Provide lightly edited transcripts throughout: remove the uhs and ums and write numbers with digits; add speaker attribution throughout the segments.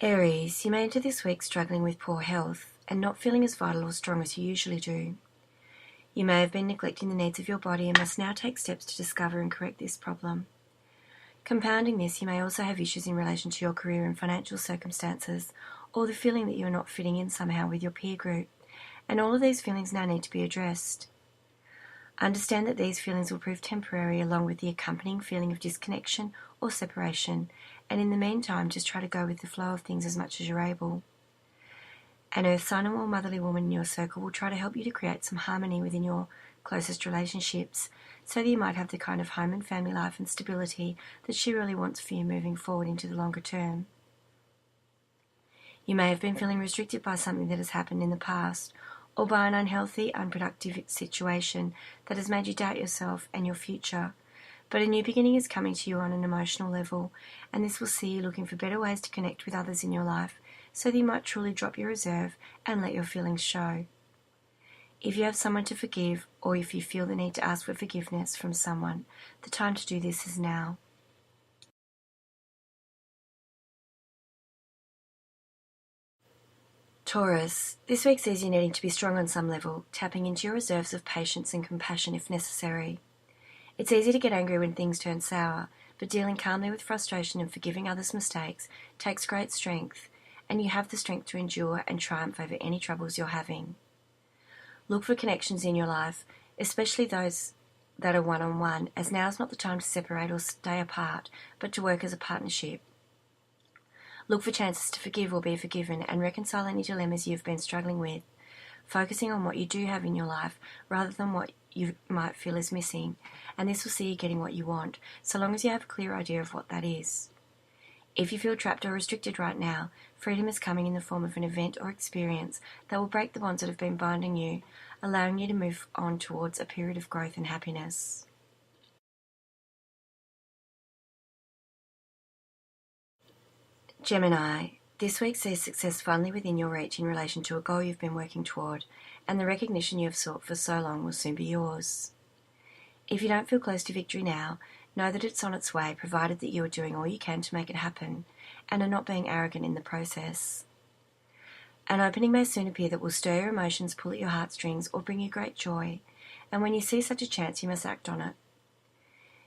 Speaker 1: Aries, you may enter this week struggling with poor health and not feeling as vital or strong as you usually do. You may have been neglecting the needs of your body and must now take steps to discover and correct this problem. Compounding this, you may also have issues in relation to your career and financial circumstances, or the feeling that you are not fitting in somehow with your peer group, and all of these feelings now need to be addressed. Understand that these feelings will prove temporary, along with the accompanying feeling of disconnection or separation, and in the meantime just try to go with the flow of things as much as you're able. An earth sign or motherly woman in your circle will try to help you to create some harmony within your closest relationships, so that you might have the kind of home and family life and stability that she really wants for you moving forward into the longer term. You may have been feeling restricted by something that has happened in the past, or by an unhealthy, unproductive situation that has made you doubt yourself and your future. But a new beginning is coming to you on an emotional level, and this will see you looking for better ways to connect with others in your life, so that you might truly drop your reserve and let your feelings show. If you have someone to forgive, or if you feel the need to ask for forgiveness from someone, the time to do this is now. Taurus, this week sees you needing to be strong on some level, tapping into your reserves of patience and compassion if necessary. It's easy to get angry when things turn sour, but dealing calmly with frustration and forgiving others' mistakes takes great strength, and you have the strength to endure and triumph over any troubles you're having. Look for connections in your life, especially those that are one-on-one, as now is not the time to separate or stay apart, but to work as a partnership. Look for chances to forgive or be forgiven and reconcile any dilemmas you've been struggling with, focusing on what you do have in your life rather than what you might feel is missing, and this will see you getting what you want, so long as you have a clear idea of what that is. If you feel trapped or restricted right now, freedom is coming in the form of an event or experience that will break the bonds that have been binding you, allowing you to move on towards a period of growth and happiness. Gemini, this week sees success finally within your reach in relation to a goal you've been working toward, and the recognition you have sought for so long will soon be yours. If you don't feel close to victory now, know that it's on its way, provided that you are doing all you can to make it happen, and are not being arrogant in the process. An opening may soon appear that will stir your emotions, pull at your heartstrings, or bring you great joy, and when you see such a chance, you must act on it.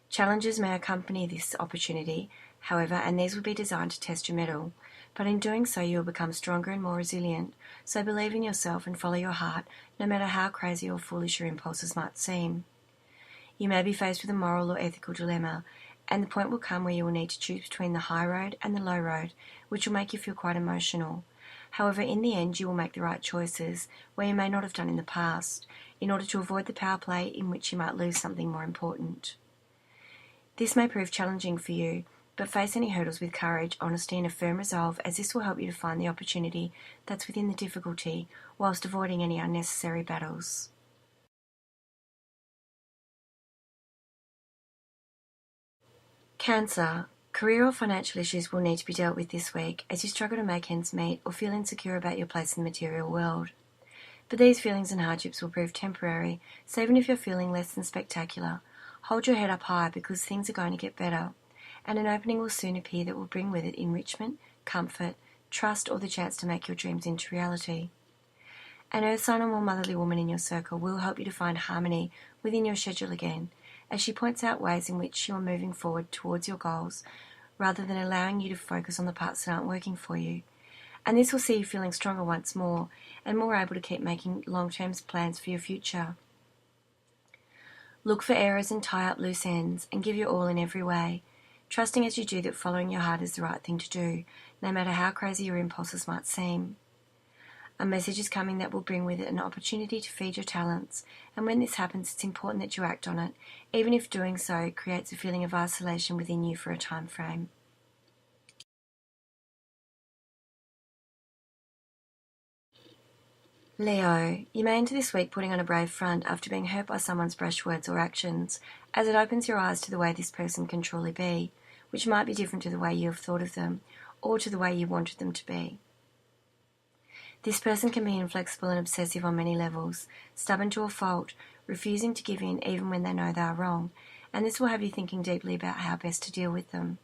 Speaker 1: Challenges may accompany this opportunity, however, and these will be designed to test your mettle, but in doing so you will become stronger and more resilient, so believe in yourself and follow your heart, no matter how crazy or foolish your impulses might seem. You may be faced with a moral or ethical dilemma, and the point will come where you will need to choose between the high road and the low road, which will make you feel quite emotional. However, in the end you will make the right choices, where you may not have done in the past, in order to avoid the power play in which you might lose something more important. This may prove challenging for you, but face any hurdles with courage, honesty and a firm resolve, as this will help you to find the opportunity that's within the difficulty, whilst avoiding any unnecessary battles. Cancer, career or financial issues will need to be dealt with this week as you struggle to make ends meet or feel insecure about your place in the material world. But these feelings and hardships will prove temporary, so even if you're feeling less than spectacular, hold your head up high because things are going to get better, and an opening will soon appear that will bring with it enrichment, comfort, trust, or the chance to make your dreams into reality. An earth sign or more motherly woman in your circle will help you to find harmony within your schedule again, as she points out ways in which you are moving forward towards your goals, rather than allowing you to focus on the parts that aren't working for you. And this will see you feeling stronger once more, and more able to keep making long-term plans for your future. Look for errors and tie up loose ends, and give your all in every way, trusting as you do that following your heart is the right thing to do, no matter how crazy your impulses might seem. A message is coming that will bring with it an opportunity to feed your talents, and when this happens it's important that you act on it, even if doing so creates a feeling of isolation within you for a time frame. Leo, you may enter this week putting on a brave front after being hurt by someone's brash words or actions, as it opens your eyes to the way this person can truly be, which might be different to the way you have thought of them, or to the way you wanted them to be. This person can be inflexible and obsessive on many levels, stubborn to a fault, refusing to give in even when they know they are wrong, and this will have you thinking deeply about how best to deal with them.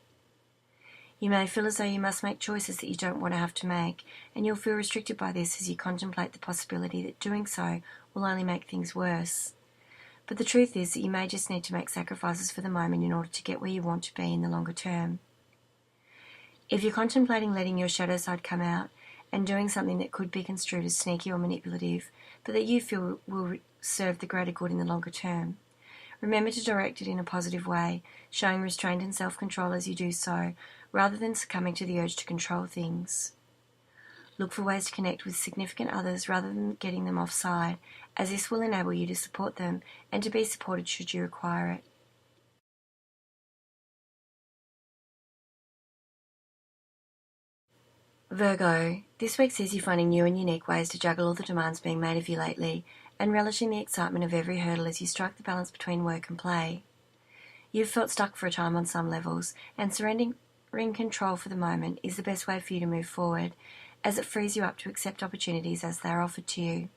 Speaker 1: You may feel as though you must make choices that you don't want to have to make, and you'll feel restricted by this as you contemplate the possibility that doing so will only make things worse. But the truth is that you may just need to make sacrifices for the moment in order to get where you want to be in the longer term. If you're contemplating letting your shadow side come out and doing something that could be construed as sneaky or manipulative, but that you feel will serve the greater good in the longer term, remember to direct it in a positive way, showing restraint and self-control as you do so, rather than succumbing to the urge to control things. Look for ways to connect with significant others rather than getting them offside, as this will enable you to support them and to be supported should you require it. Virgo, this week sees you finding new and unique ways to juggle all the demands being made of you lately, and relishing the excitement of every hurdle as you strike the balance between work and play. You've felt stuck for a time on some levels, and surrendering control for the moment is the best way for you to move forward, as it frees you up to accept opportunities as they are offered to you.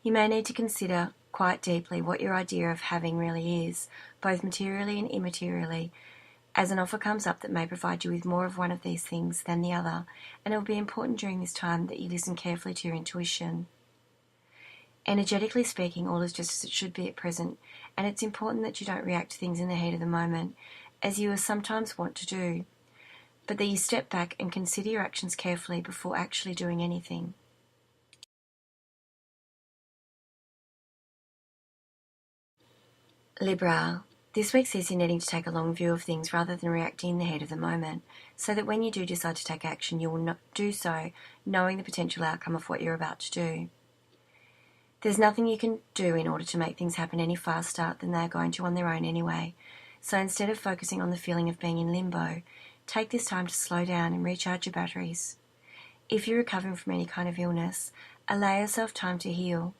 Speaker 1: You may need to consider quite deeply what your idea of having really is, both materially and immaterially, as an offer comes up that may provide you with more of one of these things than the other, and it will be important during this time that you listen carefully to your intuition. Energetically speaking, all is just as it should be at present, and it's important that you don't react to things in the heat of the moment, as you are sometimes wont to do, but that you step back and consider your actions carefully before actually doing anything. Libra, this week sees you needing to take a long view of things rather than reacting in the heat of the moment, so that when you do decide to take action, you will not do so knowing the potential outcome of what you're about to do. There's nothing you can do in order to make things happen any faster than they're going to on their own anyway, so instead of focusing on the feeling of being in limbo, take this time to slow down and recharge your batteries. If you're recovering from any kind of illness, allow yourself time to heal.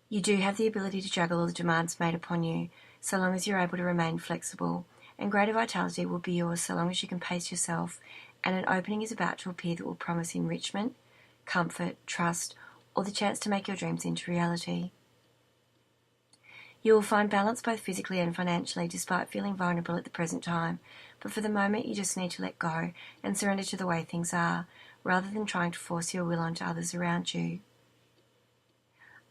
Speaker 1: You do have the ability to juggle all the demands made upon you, so long as you're able to remain flexible, and greater vitality will be yours so long as you can pace yourself, and an opening is about to appear that will promise enrichment, comfort, trust, or the chance to make your dreams into reality. You will find balance both physically and financially despite feeling vulnerable at the present time, but for the moment you just need to let go and surrender to the way things are, rather than trying to force your will onto others around you.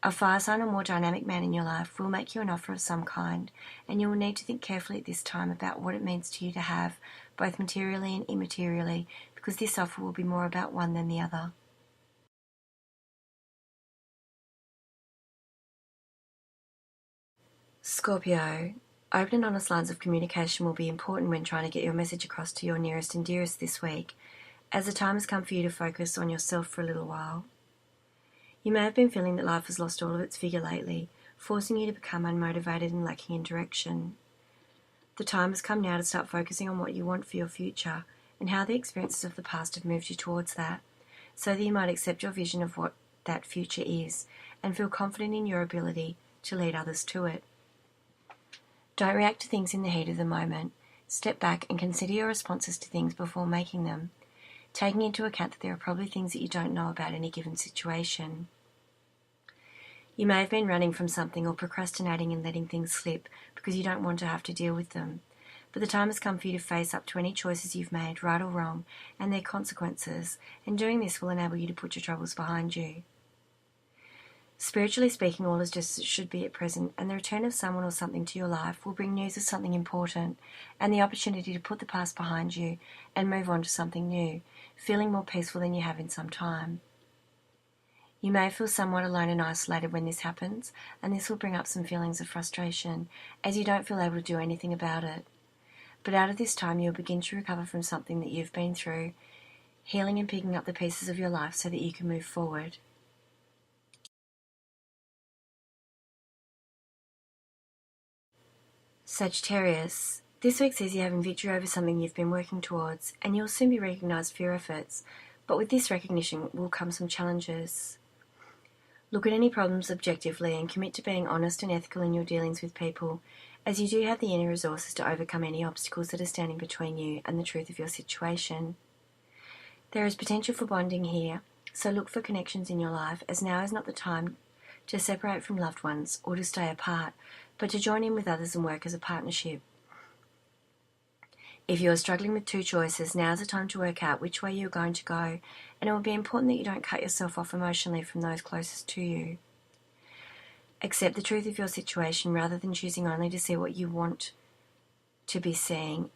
Speaker 1: A fire sign or more dynamic man in your life will make you an offer of some kind, and you will need to think carefully at this time about what it means to you to have, both materially and immaterially, because this offer will be more about one than the other. Scorpio, open and honest lines of communication will be important when trying to get your message across to your nearest and dearest this week, as the time has come for you to focus on yourself for a little while. You may have been feeling that life has lost all of its vigour lately, forcing you to become unmotivated and lacking in direction. The time has come now to start focusing on what you want for your future and how the experiences of the past have moved you towards that, so that you might accept your vision of what that future is and feel confident in your ability to lead others to it. Don't react to things in the heat of the moment. Step back and consider your responses to things before making them, taking into account that there are probably things that you don't know about any given situation. You may have been running from something or procrastinating and letting things slip because you don't want to have to deal with them, but the time has come for you to face up to any choices you've made, right or wrong, and their consequences, and doing this will enable you to put your troubles behind you. Spiritually speaking, all is just as it should be at present, and the return of someone or something to your life will bring news of something important and the opportunity to put the past behind you and move on to something new, feeling more peaceful than you have in some time. You may feel somewhat alone and isolated when this happens, and this will bring up some feelings of frustration, as you don't feel able to do anything about it. But out of this time, you'll begin to recover from something that you've been through, healing and picking up the pieces of your life so that you can move forward. Sagittarius, this week sees you having victory over something you've been working towards, and you'll soon be recognised for your efforts, but with this recognition will come some challenges. Look at any problems objectively and commit to being honest and ethical in your dealings with people, as you do have the inner resources to overcome any obstacles that are standing between you and the truth of your situation. There is potential for bonding here, so look for connections in your life, as now is not the time to separate from loved ones or to stay apart, but to join in with others and work as a partnership. If you are struggling with two choices, now's the time to work out which way you're going to go, and it will be important that you don't cut yourself off emotionally from those closest to you. Accept the truth of your situation rather than choosing only to see what you want to be seeing,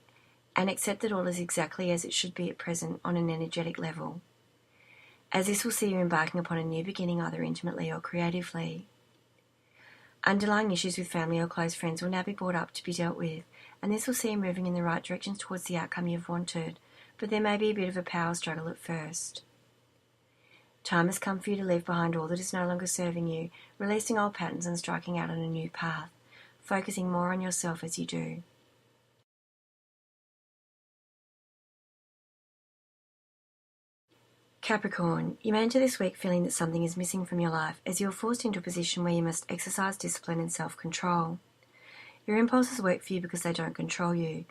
Speaker 1: and accept that all is exactly as it should be at present on an energetic level, as this will see you embarking upon a new beginning either intimately or creatively. Underlying issues with family or close friends will now be brought up to be dealt with, and this will see you moving in the right direction towards the outcome you've wanted, but there may be a bit of a power struggle at first. Time has come for you to leave behind all that is no longer serving you, releasing old patterns and striking out on a new path, focusing more on yourself as you do. Capricorn, you may enter this week feeling that something is missing from your life as you are forced into a position where you must exercise discipline and self-control. Your impulses work for you because they don't control you,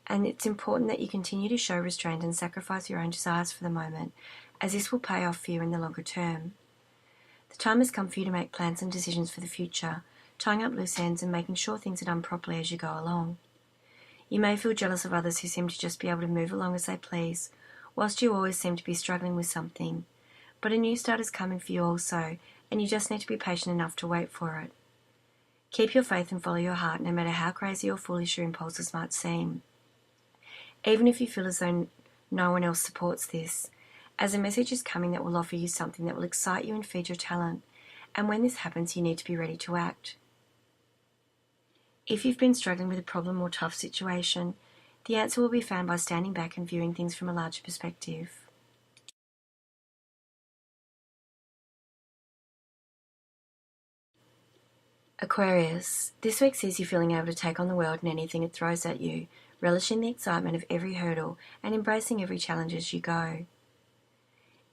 Speaker 1: and it's important that you continue to show restraint and sacrifice your own desires for the moment, as this will pay off for you in the longer term. The time has come for you to make plans and decisions for the future, tying up loose ends and making sure things are done properly as you go along. You may feel jealous of others who seem to just be able to move along as they please, whilst you always seem to be struggling with something. But a new start is coming for you also, and you just need to be patient enough to wait for it. Keep your faith and follow your heart, no matter how crazy or foolish your impulses might seem. Even if you feel as though no one else supports this, as a message is coming that will offer you something that will excite you and feed your talent, and when this happens, you need to be ready to act. If you've been struggling with a problem or tough situation, the answer will be found by standing back and viewing things from a larger perspective. Aquarius, this week sees you feeling able to take on the world and anything it throws at you, relishing the excitement of every hurdle and embracing every challenge as you go.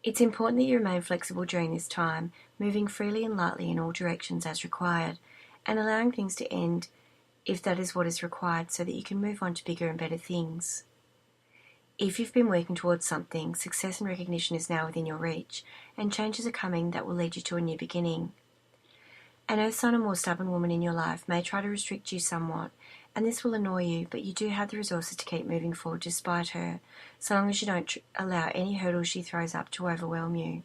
Speaker 1: It's important that you remain flexible during this time, moving freely and lightly in all directions as required, and allowing things to end if that is what is required so that you can move on to bigger and better things. If you've been working towards something, success and recognition is now within your reach, and changes are coming that will lead you to a new beginning. An earth sign or more stubborn woman in your life may try to restrict you somewhat, and this will annoy you, but you do have the resources to keep moving forward despite her, so long as you don't allow any hurdles she throws up to overwhelm you.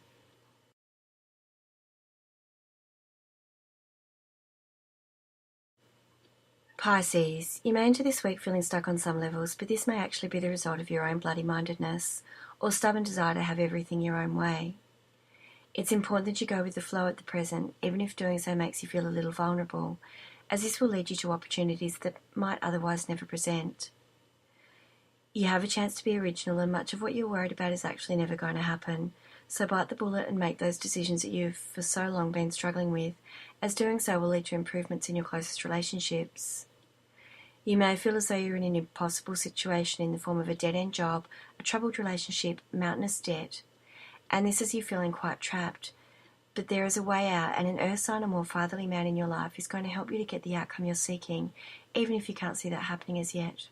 Speaker 1: Pisces, you may enter this week feeling stuck on some levels, but this may actually be the result of your own bloody-mindedness or stubborn desire to have everything your own way. It's important that you go with the flow at the present, even if doing so makes you feel a little vulnerable, as this will lead you to opportunities that might otherwise never present. You have a chance to be original, and much of what you're worried about is actually never going to happen, so bite the bullet and make those decisions that you've for so long been struggling with, as doing so will lead to improvements in your closest relationships. You may feel as though you're in an impossible situation in the form of a dead-end job, a troubled relationship, mountainous debt, and this is you feeling quite trapped. But there is a way out, and an earth sign or more fatherly man in your life is going to help you to get the outcome you're seeking, even if you can't see that happening as yet.